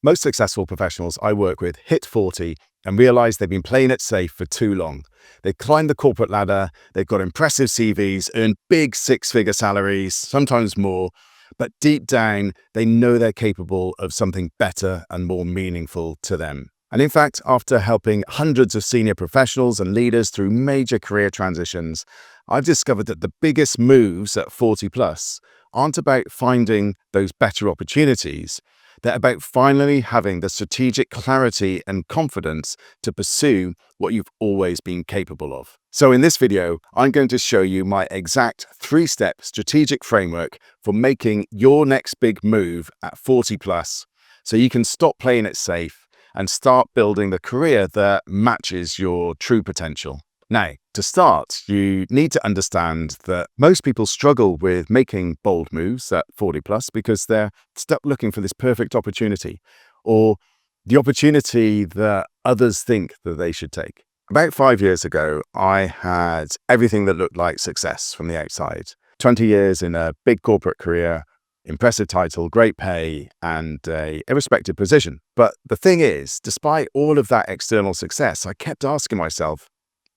Most successful professionals I work with hit 40 and realize they've been playing it safe for too long. They've climbed the corporate ladder, they've got impressive CVs, earned big six-figure salaries, sometimes more, but deep down, they know they're capable of something better and more meaningful to them. And in fact, after helping hundreds of senior professionals and leaders through major career transitions, I've discovered that the biggest moves at 40 plus aren't about finding those better opportunities. They're about finally having the strategic clarity and confidence to pursue what you've always been capable of. So in this video, I'm going to show you my exact 3-step strategic framework for making your next big move at 40 plus, so you can stop playing it safe and start building the career that matches your true potential. Now, to start, you need to understand that most people struggle with making bold moves at 40 plus because they're stuck looking for this perfect opportunity or the opportunity that others think that they should take. About 5 years ago, I had everything that looked like success from the outside. 20 years in a big corporate career, impressive title, great pay, and a respected position. But the thing is, despite all of that external success, I kept asking myself,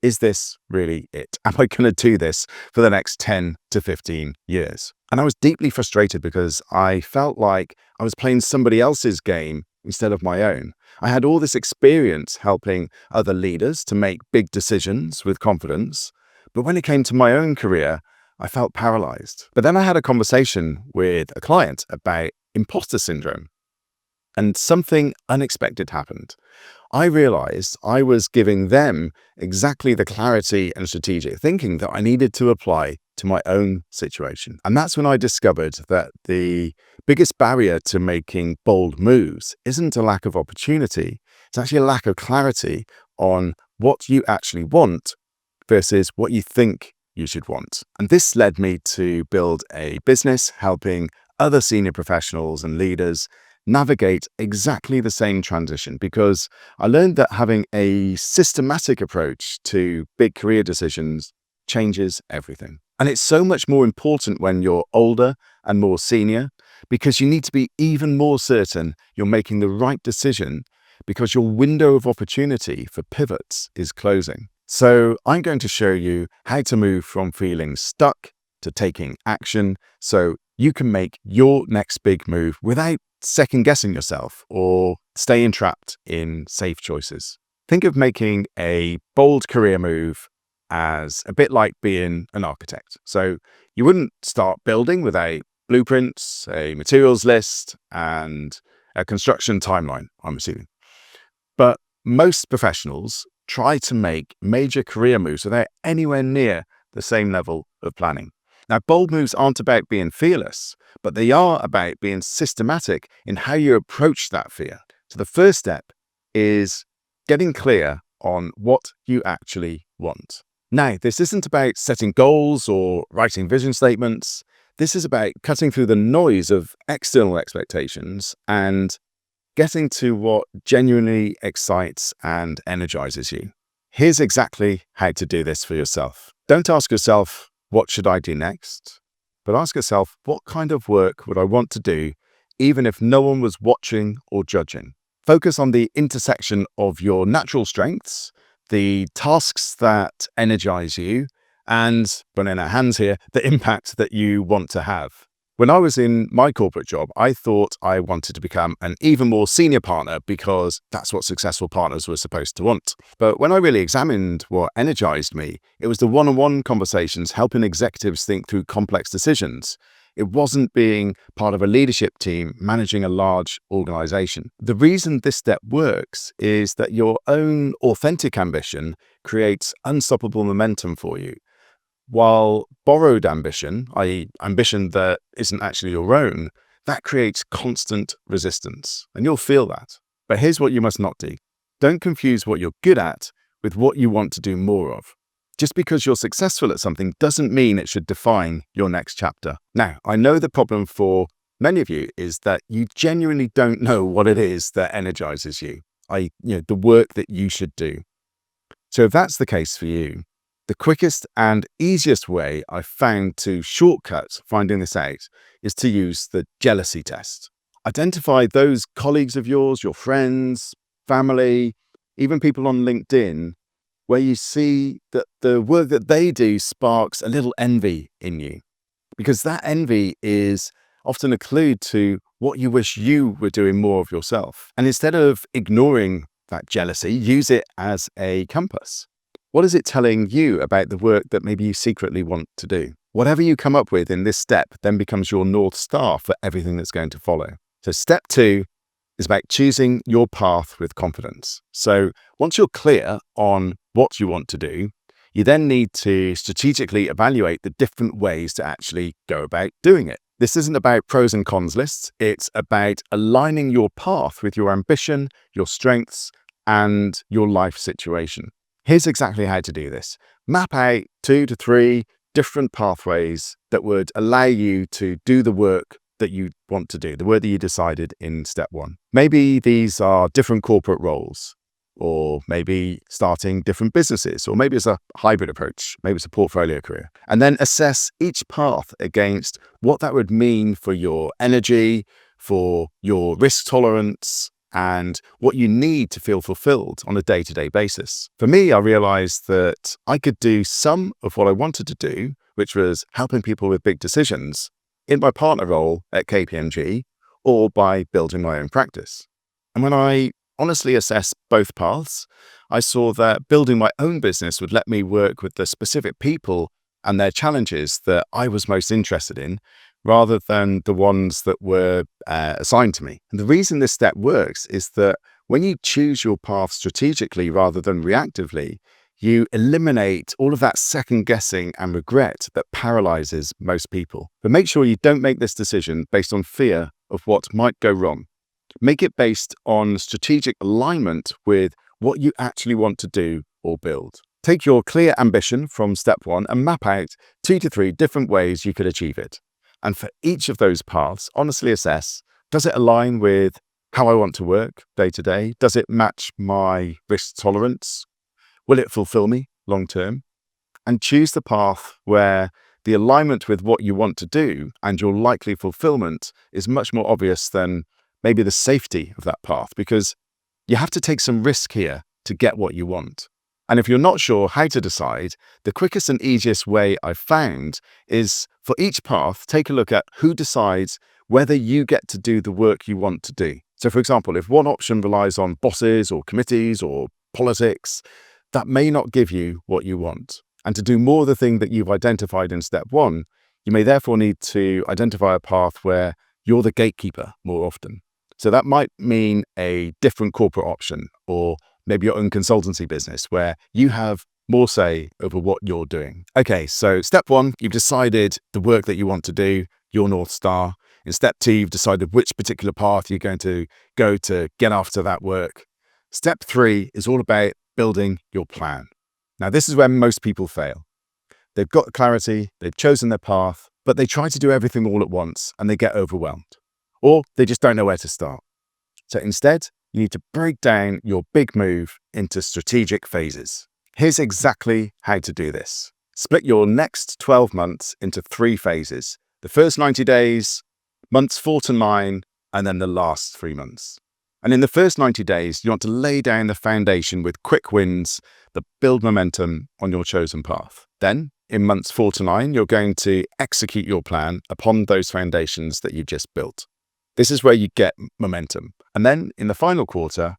is this really it? Am I going to do this for the next 10 to 15 years? And I was deeply frustrated because I felt like I was playing somebody else's game instead of my own. I had all this experience helping other leaders to make big decisions with confidence, but when it came to my own career, I felt paralyzed. But then I had a conversation with a client about imposter syndrome, and something unexpected happened. I realized I was giving them exactly the clarity and strategic thinking that I needed to apply to my own situation. And that's when I discovered that the biggest barrier to making bold moves isn't a lack of opportunity. It's actually a lack of clarity on what you actually want versus what you think you should want. And this led me to build a business helping other senior professionals and leaders navigate exactly the same transition, because I learned that having a systematic approach to big career decisions changes everything. And it's so much more important when you're older and more senior, because you need to be even more certain you're making the right decision, because your window of opportunity for pivots is closing. So I'm going to show you how to move from feeling stuck to taking action so you can make your next big move without second guessing yourself or staying trapped in safe choices. Think of making a bold career move as a bit like being an architect. So you wouldn't start building without blueprints, a materials list, and a construction timeline, I'm assuming. But most professionals try to make major career moves without anywhere near the same level of planning. Now, bold moves aren't about being fearless, but they are about being systematic in how you approach that fear. So the first step is getting clear on what you actually want. Now, this isn't about setting goals or writing vision statements. This is about cutting through the noise of external expectations and getting to what genuinely excites and energizes you. Here's exactly how to do this for yourself. Don't ask yourself, what should I do next? But ask yourself, what kind of work would I want to do, even if no one was watching or judging? Focus on the intersection of your natural strengths, the tasks that energize you, and, but in our hands here, the impact that you want to have. When I was in my corporate job, I thought I wanted to become an even more senior partner because that's what successful partners were supposed to want. But when I really examined what energized me, it was the one-on-one conversations helping executives think through complex decisions. It wasn't being part of a leadership team managing a large organization. The reason this step works is that your own authentic ambition creates unstoppable momentum for you, while borrowed ambition, i.e. ambition that isn't actually your own, that creates constant resistance, and you'll feel that. But here's what you must not do. Don't confuse what you're good at with what you want to do more of. Just because you're successful at something doesn't mean it should define your next chapter. Now, I know the problem for many of you is that you genuinely don't know what it is that energizes you, the work that you should do. So if that's the case for you, the quickest and easiest way I've found to shortcut finding this out is to use the jealousy test. Identify those colleagues of yours, your friends, family, even people on LinkedIn, where you see that the work that they do sparks a little envy in you, because that envy is often a clue to what you wish you were doing more of yourself. And instead of ignoring that jealousy, use it as a compass. What is it telling you about the work that maybe you secretly want to do? Whatever you come up with in this step then becomes your North Star for everything that's going to follow. So step 2 is about choosing your path with confidence. So once you're clear on what you want to do, you then need to strategically evaluate the different ways to actually go about doing it. This isn't about pros and cons lists. It's about aligning your path with your ambition, your strengths, and your life situation. Here's exactly how to do this. Map out 2 to 3 different pathways that would allow you to do the work that you want to do, the work that you decided in step 1. Maybe these are different corporate roles, or maybe starting different businesses, or maybe it's a hybrid approach, maybe it's a portfolio career. And then assess each path against what that would mean for your energy, for your risk tolerance, and what you need to feel fulfilled on a day-to-day basis. For me, I realized that I could do some of what I wanted to do, which was helping people with big decisions, in my partner role at KPMG, or by building my own practice. And when I honestly assessed both paths, I saw that building my own business would let me work with the specific people and their challenges that I was most interested in, rather than the ones that were assigned to me. And the reason this step works is that when you choose your path strategically rather than reactively, you eliminate all of that second guessing and regret that paralyzes most people. But make sure you don't make this decision based on fear of what might go wrong. Make it based on strategic alignment with what you actually want to do or build. Take your clear ambition from step 1 and map out 2 to 3 different ways you could achieve it. And for each of those paths, honestly assess, does it align with how I want to work day to day? Does it match my risk tolerance? Will it fulfill me long term? And choose the path where the alignment with what you want to do and your likely fulfillment is much more obvious than maybe the safety of that path, because you have to take some risk here to get what you want. And if you're not sure how to decide, the quickest and easiest way I've found is for each path, take a look at who decides whether you get to do the work you want to do. So for example, if one option relies on bosses or committees or politics, that may not give you what you want. And to do more of the thing that you've identified in step 1, you may therefore need to identify a path where you're the gatekeeper more often. So that might mean a different corporate option, or maybe your own consultancy business where you have more say over what you're doing. Okay, so step 1, you've decided the work that you want to do, your North Star. In step 2, you've decided which particular path you're going to go to get after that work. Step 3 is all about building your plan. Now, this is where most people fail. They've got clarity, they've chosen their path, but they try to do everything all at once and they get overwhelmed. Or they just don't know where to start. So instead, you need to break down your big move into strategic phases. Here's exactly how to do this. Split your next 12 months into 3 phases. The first 90 days, months 4 to 9, and then the last 3 months. And in the first 90 days, you want to lay down the foundation with quick wins that build momentum on your chosen path. Then, in months 4 to 9, you're going to execute your plan upon those foundations that you've just built. This is where you get momentum. And then in the final quarter,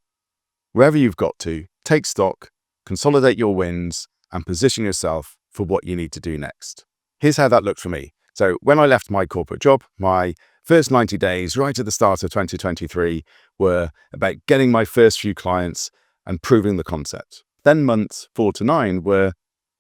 wherever you've got to, take stock, consolidate your wins, and position yourself for what you need to do next. Here's how that looked for me. So when I left my corporate job, my first 90 days right at the start of 2023 were about getting my first few clients and proving the concept. Then months 4 to 9 were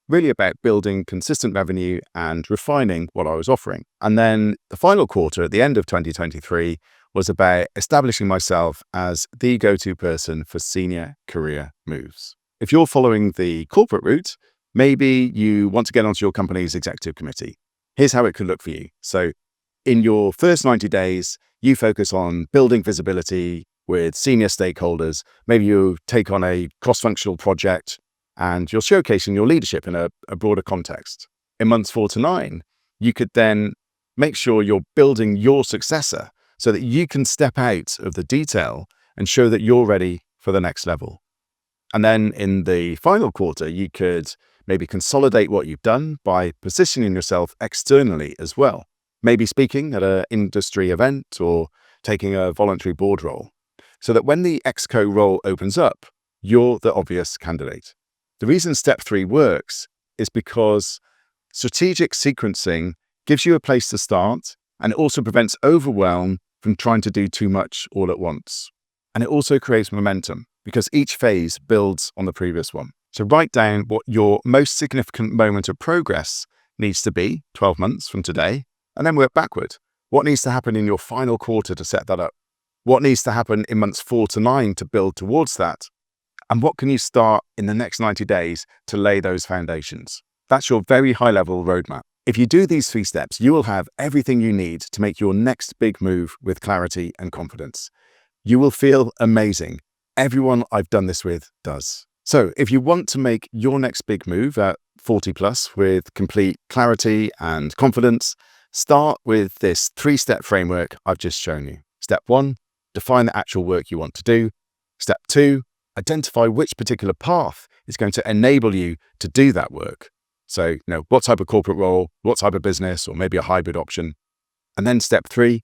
really about building consistent revenue and refining what I was offering. And then the final quarter at the end of 2023 was about establishing myself as the go-to person for senior career moves. If you're following the corporate route, maybe you want to get onto your company's executive committee. Here's how it could look for you. So in your first 90 days, you focus on building visibility with senior stakeholders. Maybe you take on a cross-functional project and you're showcasing your leadership in a broader context. In months 4 to 9, you could then make sure you're building your successor so that you can step out of the detail and show that you're ready for the next level. And then in the final quarter, you could maybe consolidate what you've done by positioning yourself externally as well. Maybe speaking at an industry event or taking a voluntary board role, so that when the Exco role opens up, you're the obvious candidate. The reason step 3 works is because strategic sequencing gives you a place to start, and it also prevents overwhelm from trying to do too much all at once. And it also creates momentum because each phase builds on the previous one. So write down what your most significant moment of progress needs to be 12 months from today, and then work backward. What needs to happen in your final quarter to set that up? What needs to happen in months 4 to 9 to build towards that? And what can you start in the next 90 days to lay those foundations? That's your very high-level roadmap. If you do these 3 steps, you will have everything you need to make your next big move with clarity and confidence. You will feel amazing. Everyone I've done this with does. So if you want to make your next big move at 40 plus with complete clarity and confidence, start with this 3-step framework I've just shown you. Step 1, define the actual work you want to do. Step 2, identify which particular path is going to enable you to do that work. So, what type of corporate role, what type of business, or maybe a hybrid option. And then step 3,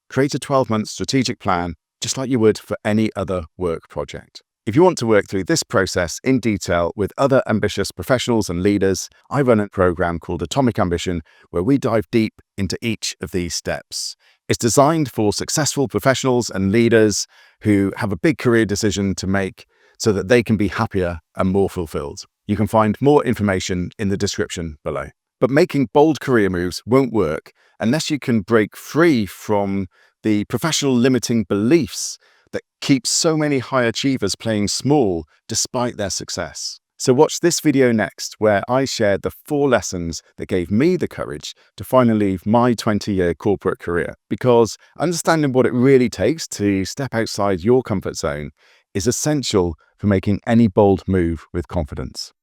create a 12-month strategic plan, just like you would for any other work project. If you want to work through this process in detail with other ambitious professionals and leaders, I run a program called Atomic Ambition, where we dive deep into each of these steps. It's designed for successful professionals and leaders who have a big career decision to make so that they can be happier and more fulfilled. You can find more information in the description below. But making bold career moves won't work unless you can break free from the professional limiting beliefs that keep so many high achievers playing small despite their success. So watch this video next, where I shared the 4 lessons that gave me the courage to finally leave my 20-year corporate career. Because understanding what it really takes to step outside your comfort zone is essential for making any bold move with confidence.